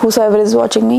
whosoever is watching me.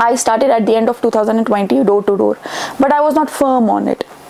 I started at the end of 2020 door to door, but I was not firm on it.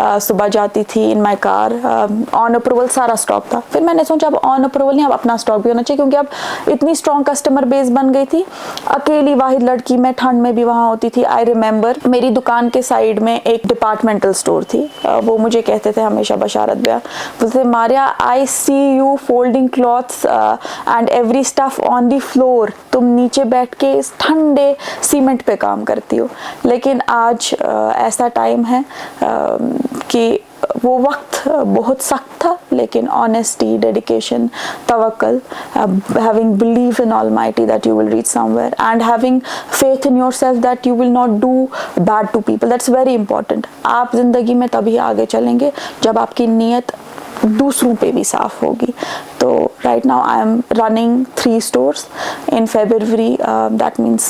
सुबह जाती थी इन my car, on approval सारा stock था. फिर मैंने सोचा अब ऑन अप्रूवल नहीं, अब अपना स्टॉक भी होना चाहिए, क्योंकि अब इतनी स्ट्रॉन्ग कस्टमर बेस बन गई थी. अकेली वाहिद लड़की मैं, ठंड में भी वहाँ होती थी. आई रिमेंबर मेरी दुकान के साइड में एक डिपार्टमेंटल स्टोर थी. वो मुझे कहते थे हमेशा, बशारत भैया बोलते, Maria I see you folding clothes and every stuff on the floor. तुम नीचे बैठ के इस ठंडे सीमेंट पे काम करती हो. लेकिन आज ऐसा टाइम है कि वो वक्त बहुत सख्त था, लेकिन honesty, dedication, तवक्कल, having belief in Almighty that you will reach somewhere, and having faith in yourself that you will not do bad to people, that's very important. आप ज़िंदगी में तभी आगे चलेंगे जब आपकी नीयत दूसरों पे भी साफ होगी. तो right now I am running 3 stores. In February, that means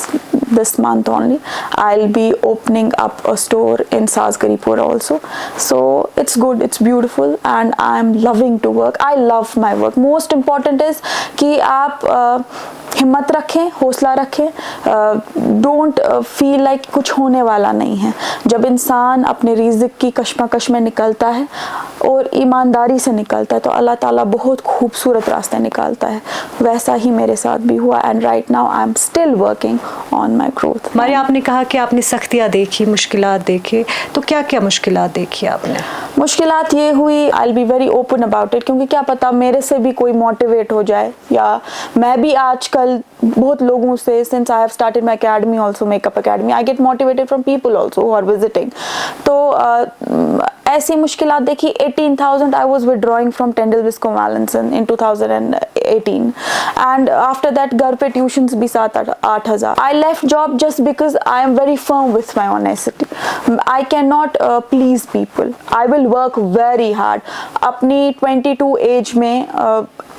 this month only, I'll be opening up a store in Sazgaripura also. So it's good, it's beautiful, and I'm loving to work. I love my work. Most important is कि आप हिम्मत रखें, हौसला रखें. Don't feel like कुछ होने वाला नहीं है. जब इंसान अपने रिज़्क की कशमकश में निकलता है और ईमानदारी से निकलता है तो अल्लाह ताला बहुत खूबसूरत रास्ते निकालता है. वैसा ही मेरे साथ भी हुआ, and right now I am still working on my growth. Maria, आपने कहा कि आपने सख्तियाँ देखी, मुश्किलात देखे, तो क्या क्या मुश्किलात देखी आपने? मुश्किलात ये हुई, आई will be very open about it, क्योंकि क्या पता मेरे से भी कोई मोटिवेट हो जाए, या मैं भी आजकल बहुत लोगों से, since I have started my academy also, makeup academy, I get motivated from people also who are visiting. तो ऐसी मुश्किलात देखी. 18,000 I was withdrawing from Tyndall Visco Mallinson in 2018, and after that घर पे ट्यूशन्स भी 7-8 I left job just because I am very firm with my honesty. I cannot please people. I will work very hard. अपनी 22 as में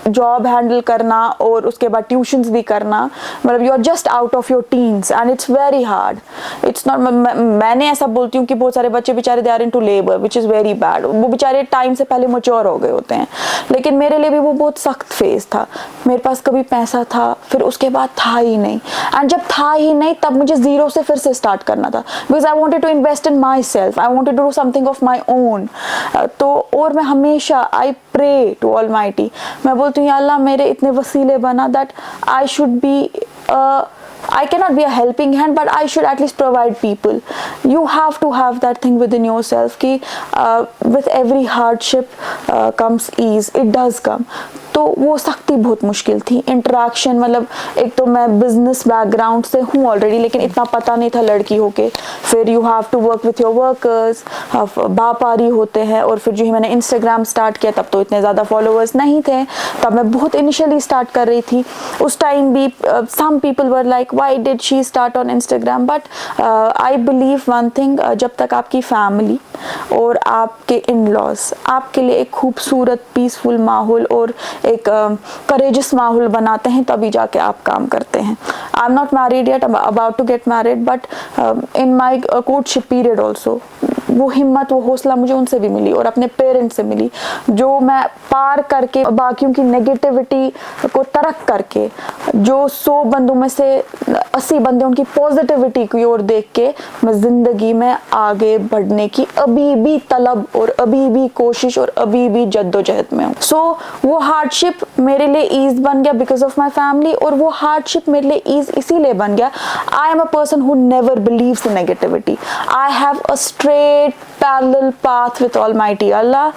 job handle करना और उसके बाद tuitions भी करना, मतलब you are just out of your teens and it's very hard. It's not, मैंने ऐसा बोलती हूँ कि बहुत सारे बच्चे बेचारे they are into labour which is very bad. वो बेचारे टाइम से पहले मैच्योर हो गए होते हैं, लेकिन मेरे लिए भी वो बहुत सख्त फेज था. मेरे पास कभी पैसा था, फिर उसके बाद था ही नहीं, एंड जब था ही नहीं तब मुझे ज़ीरो से फिर से स्टार्ट करना था, because I wanted to invest in myself, I wanted to do something of my own. तो और मैं हमेशा आई प्रे टू ऑलमाइटी, मैं बोलती हूँ या अल्लाह मेरे इतने वसीले बना that I should be I cannot be a helping hand, but I should at least provide people. You have to have that thing within yourself कि with every hardship comes ease. It does come. तो वो सख्ती बहुत मुश्किल थी. Interaction, मतलब एक तो मैं बिजनेस बैकग्राउंड से हूँ ऑलरेडी, लेकिन इतना पता नहीं था लड़की होके. फिर you have to work with your workers, बापारी होते हैं. और फिर जो ही मैंने इंस्टाग्राम स्टार्ट किया तब तो इतने ज़्यादा फॉलोअर्स नहीं थे, तब मैं बहुत इनिशियली स्टार्ट कर रही थी. उस टाइम भी some people were like why did she start on Instagram, but I believe one thing, जब तक आपकी फैमिली और आपके इन लॉज आपके लिए एक खूबसूरत पीसफुल माहौल और एक करेजस माहौल बनाते हैं, तभी जाके आप काम करते हैं. I am not married yet, about to get married, but in my courtship period also वो हिम्मत, वो हौसला मुझे उनसे भी मिली और अपने पेरेंट्स से मिली, जो मैं पार करके बाकियों की नेगेटिविटी को तरक करके, जो 100 बंदों में से 80 बंदे उनकी पॉजिटिविटी की ओर देख के मैं ज़िंदगी में आगे बढ़ने की अभी भी तलब और अभी भी कोशिश और अभी भी जद्दोजहद में हूँ. सो वो हार्डशिप मेरे लिए ईज बन गया बिकॉज ऑफ माई फैमिली, और वो हार्डशिप मेरे लिए ईज इसीलिए बन गया, I am a person who never believes in negativity. I have a straight parallel path with Almighty Allah,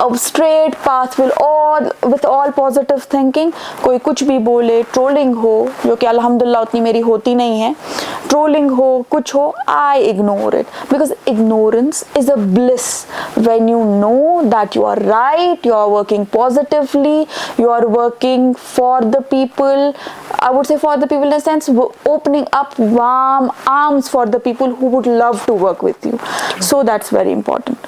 a straight path with all positive thinking. कोई कुछ भी बोले, ट्रोलिंग हो, जो कि अल्हम्दुलिल्लाह उतनी मेरी होती नहीं है, ट्रोलिंग हो, कुछ हो, I ignore it, because ignorance is a bliss when you know that you are right, you are working positively, you are working for the people. I would say for the people in a sense, opening up warm arms for the people who would love to work with you. So that's very important.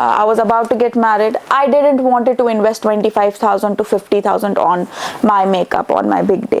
I was about to get married. I didn't wanted to invest 25,000 to 50,000 on my makeup on my big day.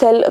sell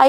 I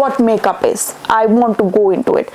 what makeup is. I want to go into it.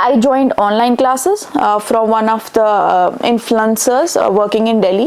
I joined online classes from one of the influencers working in Delhi.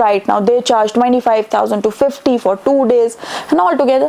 right now they charge 25,000 to 50 for 2 days and all together.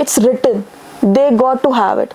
it's written, they got to have it.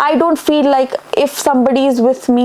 I don't feel like if somebody is with me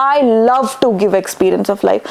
I love to give experience of life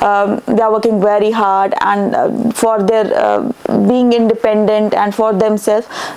They are working very hard and for their being independent and for themselves.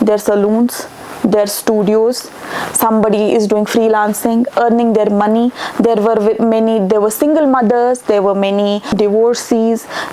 their saloons, their studios. Somebody is doing freelancing, earning their money. There were single mothers, there were many divorcees,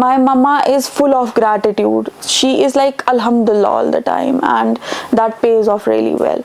My mama is full of gratitude. She is like alhamdulillah all the time and that pays off really well.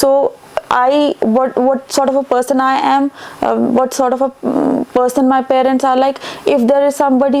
So what sort of a person I am, what sort of a person my parents are like. If there is somebody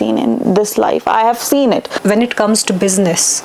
seen in this life, I have seen it. When it comes to business,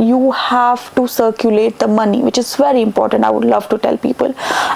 you have to circulate the money, which is very important. I would love to tell people,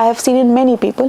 I have seen in many people,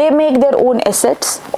They make their own assets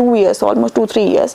2 years, almost 2-3 years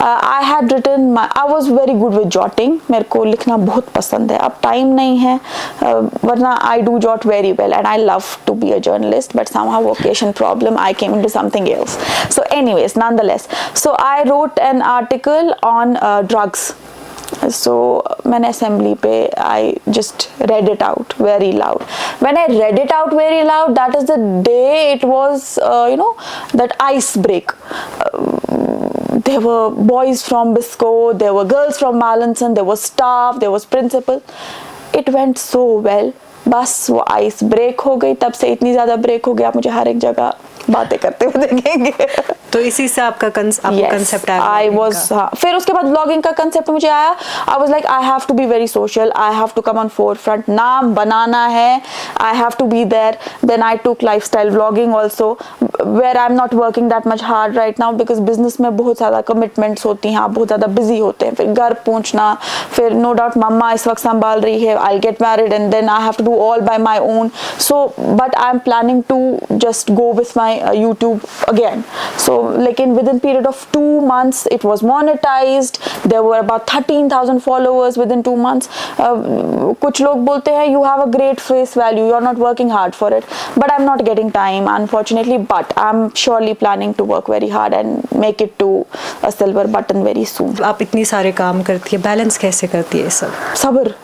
I had written I was very good with jotting. मेरे को लिखना बहुत पसंद है. अब time नहीं है, वरना I do jot very well and I love to be a journalist, but somehow vocation problem I came into something else. So anyways, nonetheless, so I wrote an article on drugs. So मैंने assembly पे I just read it out very loud. When I read it out very loud, that is the day it was that ice break. There were boys from Bisco, there were girls from Mallinson, there was staff, there was principal. It went so well. बस वो ice break हो गई. तब से इतनी ज़्यादा break हो गया, आप मुझे हर एक जगह बातें करते हुए देखेंगे. तो इसी से आपका कंसेप्ट आया. आई वॉज, फिर उसके बाद ब्लॉगिंग का कंसेप्ट मुझे आया. I was like I have to be very social, I have to come on forefront, नाम बनाना है, I have to be there. Then I took lifestyle vlogging also, where I am not working that much hard right now, because business में बहुत ज़्यादा commitments होती हैं, आप बहुत ज़्यादा बिजी होते हैं. फिर घर पहुँचना, फिर नो डाउट मम्मा इस वक्त संभाल रही है, I get married and then I have to do all by my own. So but I'm planning to just go with my YouTube again. So like within period of 2 months it was monetized. There were about 13,000 followers within 2 months. कुछ लोग बोलते हैं you have a great face value, you're not working hard for it, but I'm not getting time unfortunately, but I'm surely planning to work very hard and make it to a silver button very soon. आप इतनी सारे काम करती है, balance कैसे करती है ये सब? सब्र.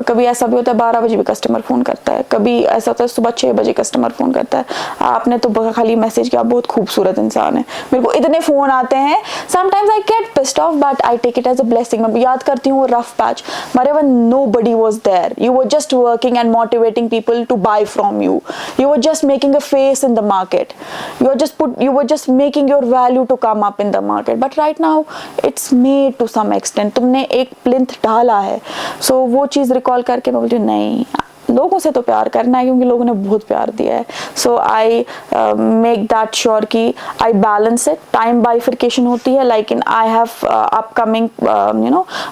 कभी ऐसा भी होता है 12 बजे भी कस्टमर फ़ोन करता है, कभी ऐसा होता है सुबह 6 बजे कस्टमर फ़ोन करता है. आपने तो खाली मैसेज किया, बहुत खूबसूरत इंसान है. मेरे को इतने फ़ोन आते हैं, sometimes I get pissed off but I take it as a blessing. मैं याद करती हूँ वो रफ पैच, मरे वन nobody was there, you were just working and motivating people to buy from you, you were just making a face in the market, you were just making your value to come up in the market, but right now it's made to some extent. तुमने एक plinth डाला है. सो वो चीज़ recall करके मैं बोलती हूँ नहीं, लोगों से तो प्यार करना है क्योंकि लोगों ने बहुत प्यार दिया है. So I make that sure कि I balance it. Time bifurcation होती है, like in I have upcoming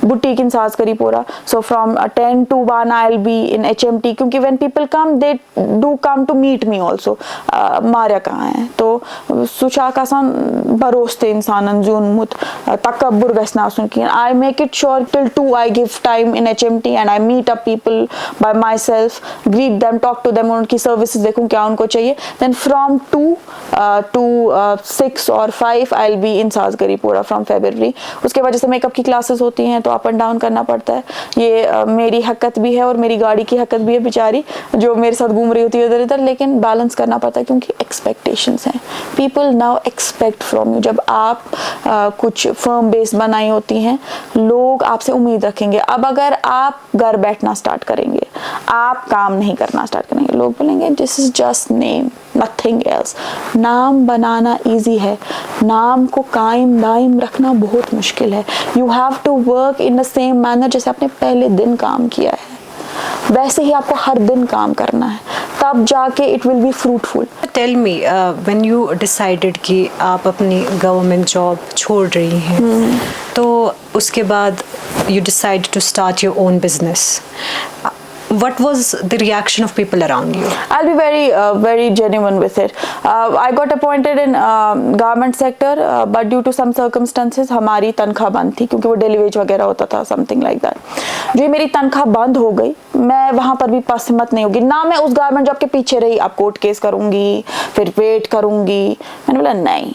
boutique in Sazgaripora. So from 10 to 1 I will be in HMT, क्योंकि when people come they do come to meet me also. Maria कहाँ है तो सुशाक आसान भरोस्ते इंसान जून मुत तकब्बुर गसनासुन की. I make it sure till 2 I give time in HMT and I meet up people by myself, greet them, talk to them, उनकी services देखूं क्या उनको चाहिए. Then from 2 to 6 or 5 I'll be in साजगरीपोरा from February. उसके वजह से makeup की classes होती हैं तो अप एंड डाउन करना पड़ता है. ये मेरी हकत भी है और मेरी गाड़ी की हकत भी है बेचारी, जो मेरे साथ घूम रही होती है इधर इधर, लेकिन बैलेंस करना पड़ता है क्योंकि एक्सपेक्टेशंस हैं. People now expect from you. जब आप कुछ फर्म बेस बनाई होती हैं, लोग आपसे उम्मीद रखेंगे. अब अगर आप घर बैठना स्टार्ट करेंगे, आप काम नहीं करना स्टार्ट करेंगे, लोग बोलेंगे this is just name, nothing else. नाम बनाना इजी है, नाम को कायम दायम रखना बहुत मुश्किल है. You have to work in the same manner जैसे आपने पहले दिन काम किया है, वैसे ही आपको हर दिन काम करना है, तब जाके it will be fruitful. Tell me, when you decided कि आप अपनी गवर्नमेंट जॉब छोड़ रही हैं, तो उसके बाद you decide to start your own business, what was the reaction of people around you? I'll be very genuine with it. I got appointed in garment sector, but due to some circumstances हमारी तनख्वाह बंद थी क्योंकि वो daily veg वगैरह होता था, something like that. जो मेरी तनख्वाह बंद हो गई, मैं वहाँ पर भी पास हिम्मत नहीं होगी ना. मैं उस गारमेंट जॉब के पीछे रही, अब कोर्ट केस करूँगी, फिर वेट करूँगी. मैंने बोला नहीं,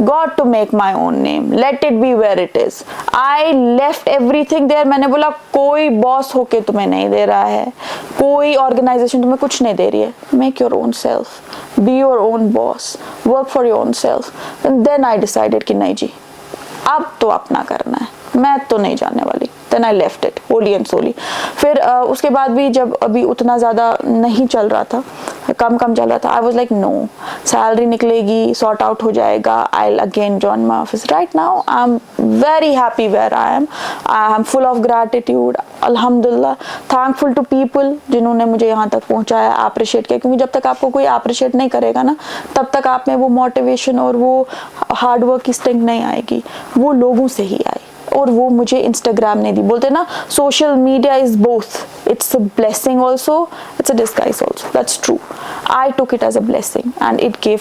got to make my own name, let it be where it is. I left everything there. मैंने बोला कोई बॉस होके तुम्हें नहीं दे रहा है, कोई ऑर्गेनाइजेशन तुम्हें कुछ नहीं दे रही है. Make your own self, be your own boss, work for your own self. And then I decided कि नहीं जी, अब तो अपना करना है, मैं तो नहीं जाने वाली. Then I left it wholly and solely. फिर उसके बाद भी जब अभी उतना ज़्यादा नहीं चल रहा था, कम चल रहा था, I was like no, salary निकलेगी, सॉर्ट आउट हो जाएगा, I'll again join my office. Right now I'm very happy where I am full of gratitude, alhamdulillah, thankful to people जिन्होंने मुझे यहाँ तक पहुँचाया, अप्रिशिएट किया. क्योंकि जब तक आपको कोई अप्रिशिएट नहीं करेगा ना, तब तक आप में वो मोटिवेशन और वो हार्ड वर्क की स्ट्रेंथ नहीं आएगी. वो लोगों से ही आई, और वो मुझे इंस्टाग्राम ने दी. बोलते ना social media is both, it's a blessing also, it's a disguise also. That's true. I took it as a blessing and it gave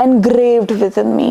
engraved within me.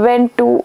went to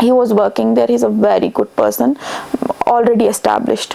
he was working there, he's a very good person, already established,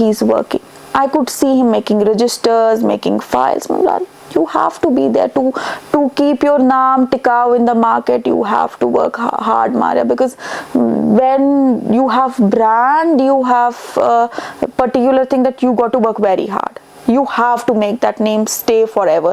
he's working. I could see him making registers, making files. You have to be there to keep your naam tikao in the market. You have to work hard, Maria, because when you have brand, you have a particular thing that you got to work very hard. You have to make that name stay forever.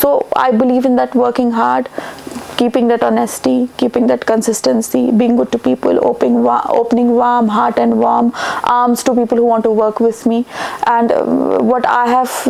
So I believe in that working hard, keeping that honesty, keeping that consistency, being good to people, opening warm heart and warm arms to people who want to work with me. And what I have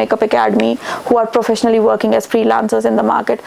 Makeup Academy who are professionally working as freelancers in the market,